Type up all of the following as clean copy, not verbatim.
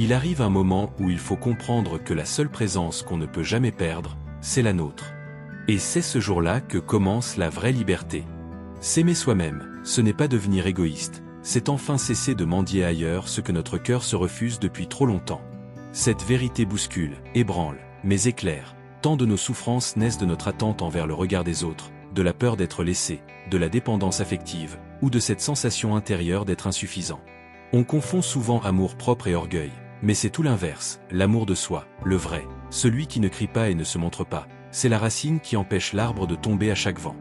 Il arrive un moment où il faut comprendre que la seule présence qu'on ne peut jamais perdre, c'est la nôtre. Et c'est ce jour-là que commence la vraie liberté. S'aimer soi-même, ce n'est pas devenir égoïste, c'est enfin cesser de mendier ailleurs ce que notre cœur se refuse depuis trop longtemps. Cette vérité bouscule, ébranle, mais éclaire. Tant de nos souffrances naissent de notre attente envers le regard des autres, de la peur d'être laissé, de la dépendance affective, ou de cette sensation intérieure d'être insuffisant. On confond souvent amour-propre et orgueil, mais c'est tout l'inverse, l'amour de soi, le vrai, celui qui ne crie pas et ne se montre pas, c'est la racine qui empêche l'arbre de tomber à chaque vent.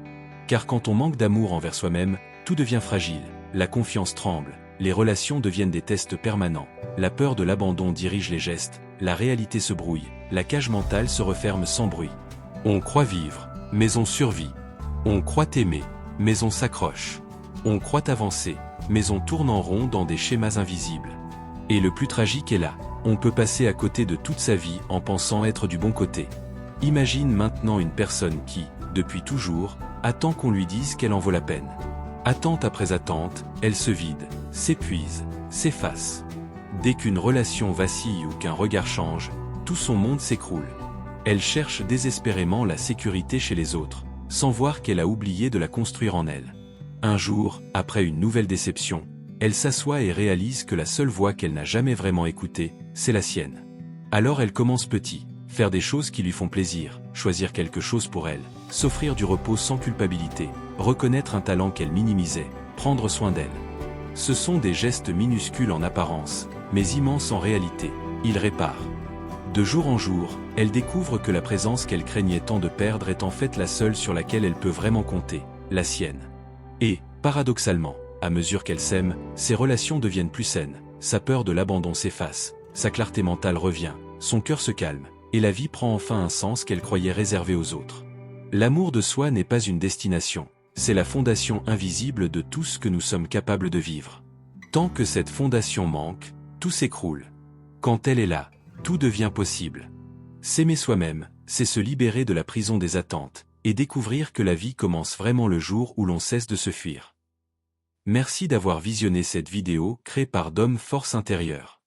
Car quand on manque d'amour envers soi-même, tout devient fragile, la confiance tremble, les relations deviennent des tests permanents, la peur de l'abandon dirige les gestes, la réalité se brouille, la cage mentale se referme sans bruit. On croit vivre, mais on survit. On croit aimer, mais on s'accroche. On croit avancer, mais on tourne en rond dans des schémas invisibles. Et le plus tragique est là, on peut passer à côté de toute sa vie en pensant être du bon côté. Imagine maintenant une personne qui, depuis toujours, attend qu'on lui dise qu'elle en vaut la peine. Attente après attente, elle se vide, s'épuise, s'efface. Dès qu'une relation vacille ou qu'un regard change, tout son monde s'écroule. Elle cherche désespérément la sécurité chez les autres, sans voir qu'elle a oublié de la construire en elle. Un jour, après une nouvelle déception, elle s'assoit et réalise que la seule voix qu'elle n'a jamais vraiment écoutée, c'est la sienne. Alors elle commence petit, faire des choses qui lui font plaisir, choisir quelque chose pour elle, s'offrir du repos sans culpabilité, reconnaître un talent qu'elle minimisait, prendre soin d'elle. Ce sont des gestes minuscules en apparence, mais immenses en réalité, ils réparent. De jour en jour, elle découvre que la présence qu'elle craignait tant de perdre est en fait la seule sur laquelle elle peut vraiment compter, la sienne. Et, paradoxalement, à mesure qu'elle s'aime, ses relations deviennent plus saines, sa peur de l'abandon s'efface, sa clarté mentale revient, son cœur se calme, et la vie prend enfin un sens qu'elle croyait réservé aux autres. L'amour de soi n'est pas une destination, c'est la fondation invisible de tout ce que nous sommes capables de vivre. Tant que cette fondation manque, tout s'écroule. Quand elle est là, tout devient possible. S'aimer soi-même, c'est se libérer de la prison des attentes, et découvrir que la vie commence vraiment le jour où l'on cesse de se fuir. Merci d'avoir visionné cette vidéo créée par Dom Force Intérieure.